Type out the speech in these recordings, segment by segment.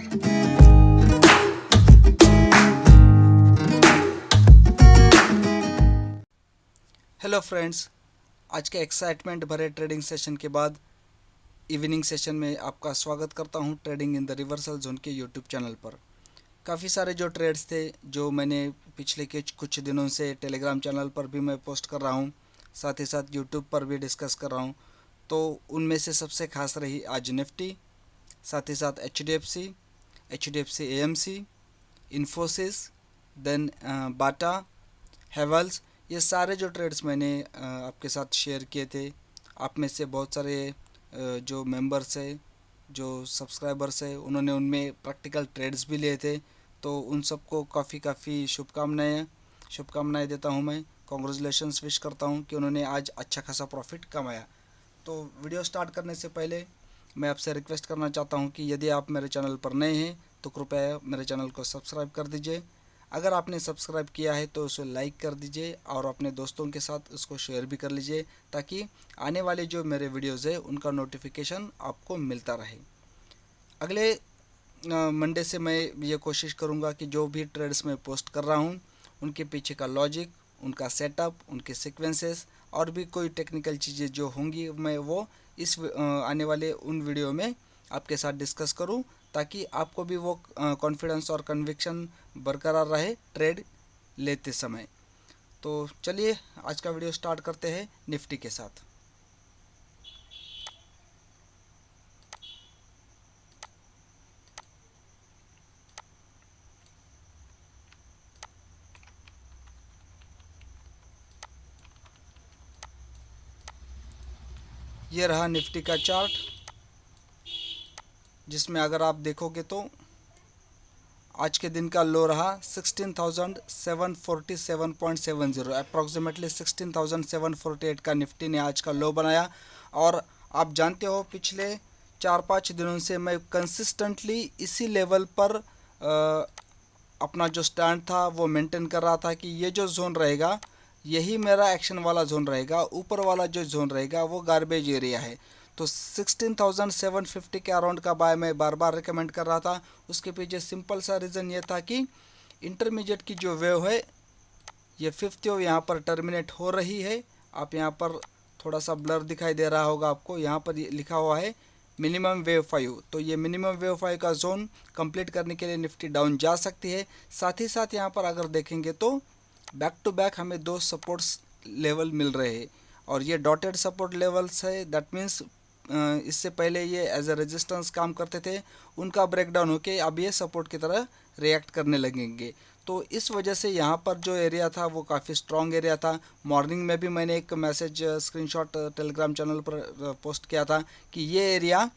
Hello friends, आज के excitement भरे ट्रेडिंग सेशन के बाद इवनिंग सेशन में आपका स्वागत करता हूं trading in the reversal zone के यूट्यूब चैनल पर। काफ़ी सारे जो ट्रेड्स थे जो मैंने पिछले के कुछ दिनों से टेलीग्राम चैनल पर भी मैं पोस्ट कर रहा हूं, साथ ही साथ यूट्यूब पर भी डिस्कस कर रहा हूं। तो उनमें से सबसे खास रही आज निफ्टी, साथ ही साथ H D F C AMC, Infosys, then Bata, Havells. ये सारे जो ट्रेड्स मैंने आपके साथ शेयर किए थे, आप में से बहुत सारे जो मेंबर्स है, जो सब्सक्राइबर्स है, उन्होंने उनमें प्रैक्टिकल ट्रेड्स भी लिए थे। तो उन सबको काफ़ी शुभकामनाएं देता हूं मैं। कॉन्ग्रेचुलेशंस विश करता हूं कि उन्होंने आज अच्छा खासा प्रॉफिट कमाया। तो वीडियो स्टार्ट करने से पहले मैं आपसे रिक्वेस्ट करना चाहता हूं कि यदि आप मेरे चैनल पर नए हैं तो कृपया मेरे चैनल को सब्सक्राइब कर दीजिए। अगर आपने सब्सक्राइब किया है तो उसे लाइक कर दीजिए और अपने दोस्तों के साथ उसको शेयर भी कर लीजिए, ताकि आने वाले जो मेरे वीडियोज़ है उनका नोटिफिकेशन आपको मिलता रहे। अगले मंडे से मैं ये कोशिश करूँगा कि जो भी ट्रेड्स मैं पोस्ट कर रहा हूँ उनके पीछे का लॉजिक, उनका सेटअप, उनके सीक्वेंसेस और भी कोई टेक्निकल चीज़ें जो होंगी मैं वो इस आने वाले उन वीडियो में आपके साथ डिस्कस करूं, ताकि आपको भी वो कॉन्फिडेंस और कन्विक्शन बरकरार रहे ट्रेड लेते समय। तो चलिए आज का वीडियो स्टार्ट करते हैं निफ्टी के साथ। ये रहा निफ्टी का चार्ट, जिसमें अगर आप देखोगे तो आज के दिन का लो रहा 16,747.70, अप्रॉक्सीमेटली 16,748 का निफ्टी ने आज का लो बनाया। और आप जानते हो पिछले 4-5 दिनों से मैं कंसिस्टेंटली इसी लेवल पर अपना जो स्टैंड था वो मेंटेन कर रहा था कि ये जो जोन रहेगा यही मेरा एक्शन वाला जोन रहेगा, ऊपर वाला जो जोन रहेगा वो गार्बेज एरिया है। तो 16,750 के अराउंड का बाय मैं बार बार रिकमेंड कर रहा था। उसके पीछे सिंपल सा रीज़न ये था कि इंटरमीडिएट की जो वेव है, ये फिफ्थ वेव यहाँ पर टर्मिनेट हो रही है। आप यहाँ पर थोड़ा सा ब्लर दिखाई दे रहा होगा आपको, यहाँ पर लिखा हुआ है मिनिमम वेव 5। तो ये मिनिमम वेव 5 का जोन कंप्लीट करने के लिए निफ्टी डाउन जा सकती है। साथ ही साथ यहाँ पर अगर देखेंगे तो बैक टू बैक हमें 2 सपोर्ट्स लेवल मिल रहे हैं, और ये डॉटेड सपोर्ट लेवल्स है। दैट मीन्स इससे पहले ये एज ए रेजिस्टेंस काम करते थे, उनका ब्रेकडाउन होके अब ये सपोर्ट की तरह रिएक्ट करने लगेंगे। तो इस वजह से यहाँ पर जो एरिया था वो काफ़ी स्ट्रॉन्ग एरिया था। मॉर्निंग में भी मैंने एक मैसेज स्क्रीनशॉट टेलीग्राम चैनल पर पोस्ट किया था कि ये एरिया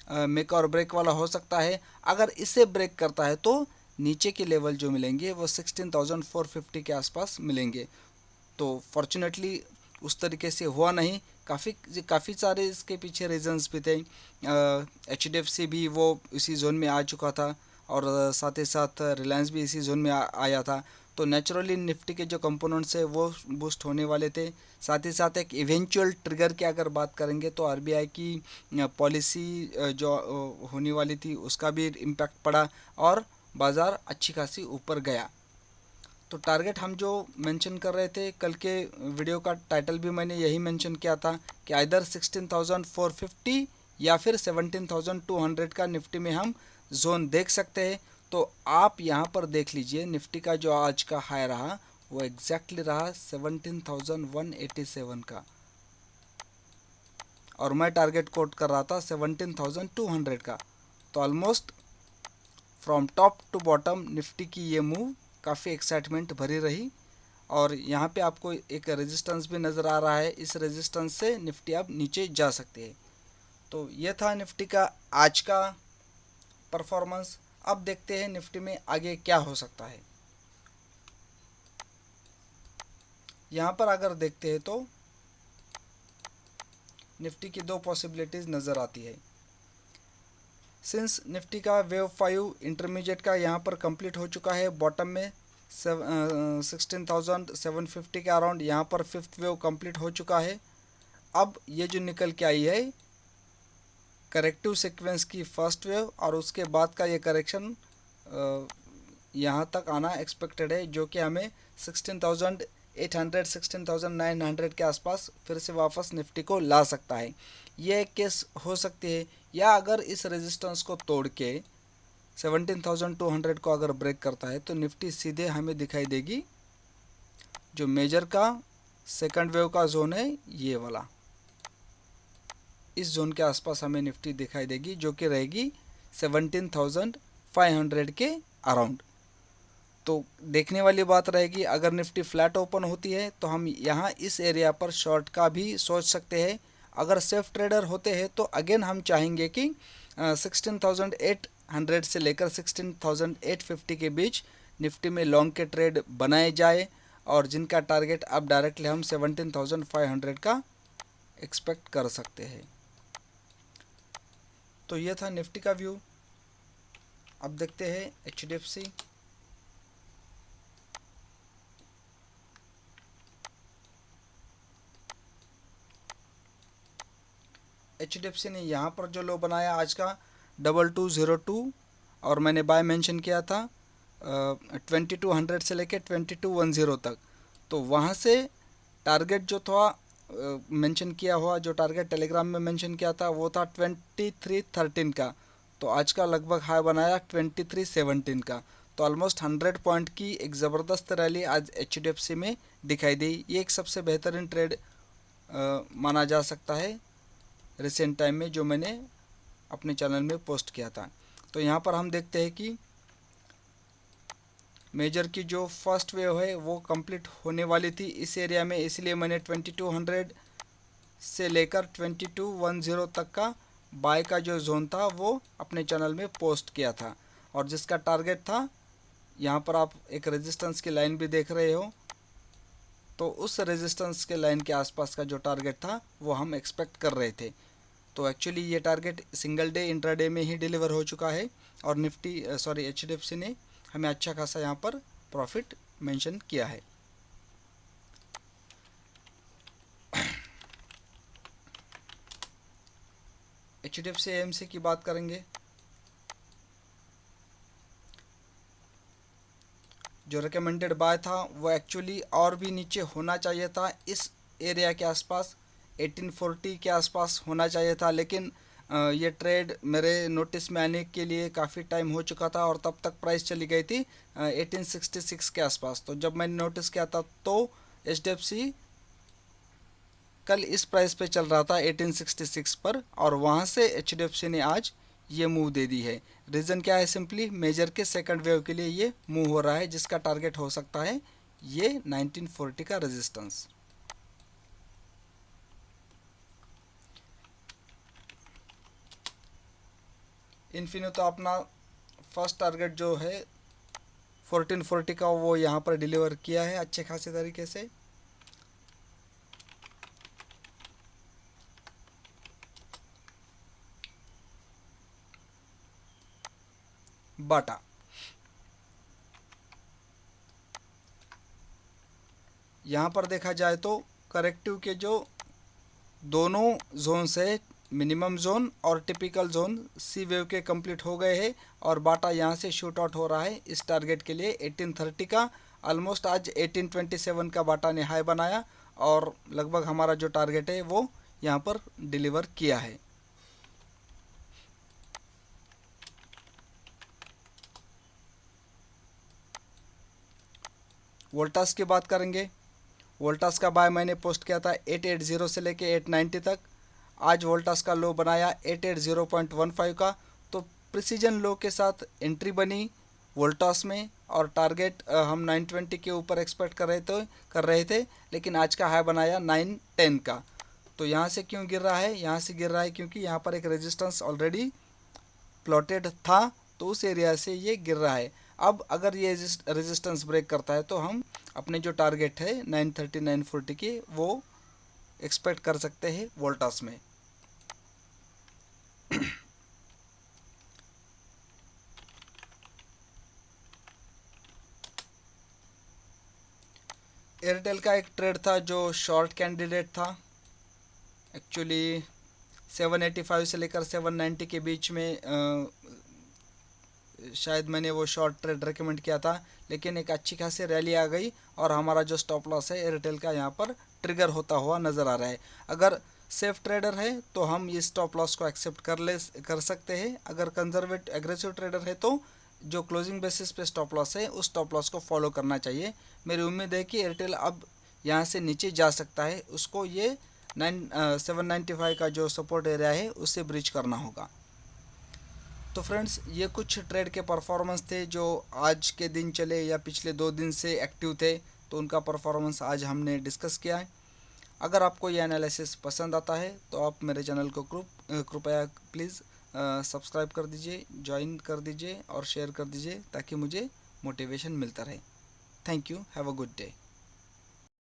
मेक और ब्रेक वाला हो सकता है। अगर इसे ब्रेक करता है तो नीचे के लेवल जो मिलेंगे वो 16,450 के आसपास मिलेंगे। तो फॉर्चुनेटली उस तरीके से हुआ नहीं। काफ़ी सारे इसके पीछे रीजंस भी थे। HDFC भी वो इसी जोन में आ चुका था, और साथ ही साथ रिलायंस भी इसी जोन में आया था। तो नेचुरली निफ्टी के जो कंपोनेंट्स है वो बूस्ट होने वाले थे। साथ ही साथ एक इवेंचुअल ट्रिगर की अगर बात करेंगे तो RBI की पॉलिसी जो होने वाली थी उसका भी इम्पैक्ट पड़ा, और बाज़ार अच्छी खासी ऊपर गया। तो टारगेट हम जो मेंशन कर रहे थे, कल के वीडियो का टाइटल भी मैंने यही मेंशन किया था कि आइदर 16,450 या फिर 17,200 का निफ्टी में हम जोन देख सकते हैं। तो आप यहाँ पर देख लीजिए, निफ्टी का जो आज का हाई रहा वो एग्जैक्टली रहा 17,187 का, और मैं टारगेट कोट कर रहा था 17,200 का। तो almost from top to bottom Nifty की ये मूव काफ़ी एक्साइटमेंट भरी रही। और यहाँ पे आपको एक रेजिस्टेंस भी नज़र आ रहा है, इस रेजिस्टेंस से निफ्टी अब नीचे जा सकते हैं। तो ये था निफ्टी का आज का परफॉर्मेंस। अब देखते हैं निफ्टी में आगे क्या हो सकता है। यहाँ पर अगर देखते हैं तो निफ्टी की 2 पॉसिबिलिटीज़ नज़र आती है। सिंस निफ्टी का वेव 5 इंटरमीडिएट का यहाँ पर कंप्लीट हो चुका है, बॉटम में 16,750 के अराउंड यहाँ पर फिफ्थ वेव कंप्लीट हो चुका है। अब ये जो निकल के आई है करेक्टिव सीक्वेंस की फर्स्ट वेव और उसके बाद का ये करेक्शन यहाँ तक आना एक्सपेक्टेड है, जो कि हमें 16,800 16,900 के आसपास फिर से वापस निफ्टी को ला सकता है। ये एक केस हो सकती है, या अगर इस रेजिस्टेंस को तोड़ के 17,200 को अगर ब्रेक करता है तो निफ्टी सीधे हमें दिखाई देगी, जो मेजर का सेकंड वेव का जोन है ये वाला, इस जोन के आसपास हमें निफ्टी दिखाई देगी, जो कि रहेगी 17,500 के अराउंड। तो देखने वाली बात रहेगी, अगर निफ्टी फ्लैट ओपन होती है तो हम यहाँ इस एरिया पर शॉर्ट का भी सोच सकते हैं। अगर सेफ ट्रेडर होते हैं तो अगेन हम चाहेंगे कि 16,800 से लेकर 16,850 के बीच निफ्टी में लॉन्ग के ट्रेड बनाए जाए, और जिनका टारगेट अब डायरेक्टली हम 17,500 का एक्सपेक्ट कर सकते हैं। तो ये था निफ्टी का व्यू। अब देखते हैं HDFC। HDFC ने यहाँ पर जो लो बनाया आज का 2202, और मैंने बाय मेंशन किया था 2200 से लेके 2210 तक। तो वहाँ से टारगेट जो था मेंशन किया हुआ, जो टारगेट टेलीग्राम में मेंशन किया था वो था 2313 का। तो आज का लगभग हाई बनाया 2317 का। तो ऑलमोस्ट 100 पॉइंट की एक ज़बरदस्त रैली आज HDFC में दिखाई दी। ये एक सबसे बेहतरीन ट्रेड माना जा सकता है रिसेंट टाइम में, जो मैंने अपने चैनल में पोस्ट किया था। तो यहाँ पर हम देखते हैं कि मेजर की जो फर्स्ट वेव है वो कंप्लीट होने वाली थी इस एरिया में, इसलिए मैंने 2200 से लेकर 2210 तक का बाय का जो जोन था वो अपने चैनल में पोस्ट किया था, और जिसका टारगेट था, यहाँ पर आप एक रेजिस्टेंस की लाइन भी देख रहे हो, तो उस रेजिस्टेंस के लाइन के आसपास का जो टारगेट था वो हम एक्सपेक्ट कर रहे थे। तो एक्चुअली ये टारगेट सिंगल डे इंट्राडे में ही डिलीवर हो चुका है, और HDFC ने हमें अच्छा खासा यहाँ पर प्रॉफिट मेंशन किया है। HDFC AMC की बात करेंगे। जो रिकमेंडेड बाय था वो एक्चुअली और भी नीचे होना चाहिए था, इस एरिया के आसपास 1840 के आसपास होना चाहिए था, लेकिन ये ट्रेड मेरे नोटिस में आने के लिए काफ़ी टाइम हो चुका था, और तब तक प्राइस चली गई थी 1866 के आसपास। तो जब मैंने नोटिस किया था तो HDFC कल इस प्राइस पे चल रहा था 1866 पर, और वहाँ से HDFC ने आज ये मूव दे दी है। रीज़न क्या है? सिंपली मेजर के सेकंड वेव के लिए ये मूव हो रहा है, जिसका टारगेट हो सकता है ये 1940 का रेजिस्टेंस। इन्फिनो तो अपना फर्स्ट टारगेट जो है 1440 का वो यहाँ पर डिलीवर किया है अच्छे खासे तरीके से। बाटा यहाँ पर देखा जाए तो करेक्टिव के जो दोनों जोन्स है, मिनिमम जोन और टिपिकल जोन, सी वेव के कंप्लीट हो गए हैं, और बाटा यहाँ से शूट आउट हो रहा है इस टारगेट के लिए 1830 का। ऑलमोस्ट आज 1827 का बाटा ने हाई बनाया, और लगभग हमारा जो टारगेट है वो यहाँ पर डिलीवर किया है। वोल्टास की बात करेंगे। वोल्टास का बाय मैंने पोस्ट किया था 880 से लेके 890 तक। आज वोल्टास का लो बनाया 880.15 का, तो प्रिसीजन लो के साथ एंट्री बनी वोल्टास में, और टारगेट हम 920 के ऊपर एक्सपेक्ट कर रहे थे, लेकिन आज का हाई बनाया 910 का। तो यहाँ से क्यों गिर रहा है? यहाँ से गिर रहा है क्योंकि यहाँ पर एक रेजिस्टेंस ऑलरेडी प्लॉटेड था, तो उस एरिया से ये गिर रहा है। अब अगर ये रेजिस्टेंस ब्रेक करता है तो हम अपने जो टारगेट है 930 940 के वो एक्सपेक्ट कर सकते हैं वोल्टास में। एयरटेल का एक ट्रेड था जो शॉर्ट कैंडिडेट था। एक्चुअली 785 से लेकर 790 के बीच में शायद मैंने वो शॉर्ट ट्रेड रेकमेंड किया था, लेकिन एक अच्छी खासी रैली आ गई और हमारा जो स्टॉप लॉस है एयरटेल का यहाँ पर ट्रिगर होता हुआ नज़र आ रहा है। अगर सेफ ट्रेडर है तो हम ये स्टॉप लॉस को एक्सेप्ट कर सकते हैं। अगर कंजर्वेटिव एग्रेसिव ट्रेडर है तो जो क्लोजिंग बेसिस पे स्टॉप लॉस है उस स्टॉप लॉस को फॉलो करना चाहिए। मेरी उम्मीद है कि एयरटेल अब यहाँ से नीचे जा सकता है, उसको ये 795 का जो सपोर्ट एरिया है उससे ब्रीच करना होगा। तो फ्रेंड्स, ये कुछ ट्रेड के परफॉर्मेंस थे जो आज के दिन चले या पिछले 2 दिन से एक्टिव थे, तो उनका परफॉर्मेंस आज हमने डिस्कस किया है। अगर आपको ये एनालिसिस पसंद आता है तो आप मेरे चैनल को कृपया प्लीज़ सब्सक्राइब कर दीजिए, ज्वाइन कर दीजिए और शेयर कर दीजिए ताकि मुझे मोटिवेशन मिलता रहे। Thank you, have a good day.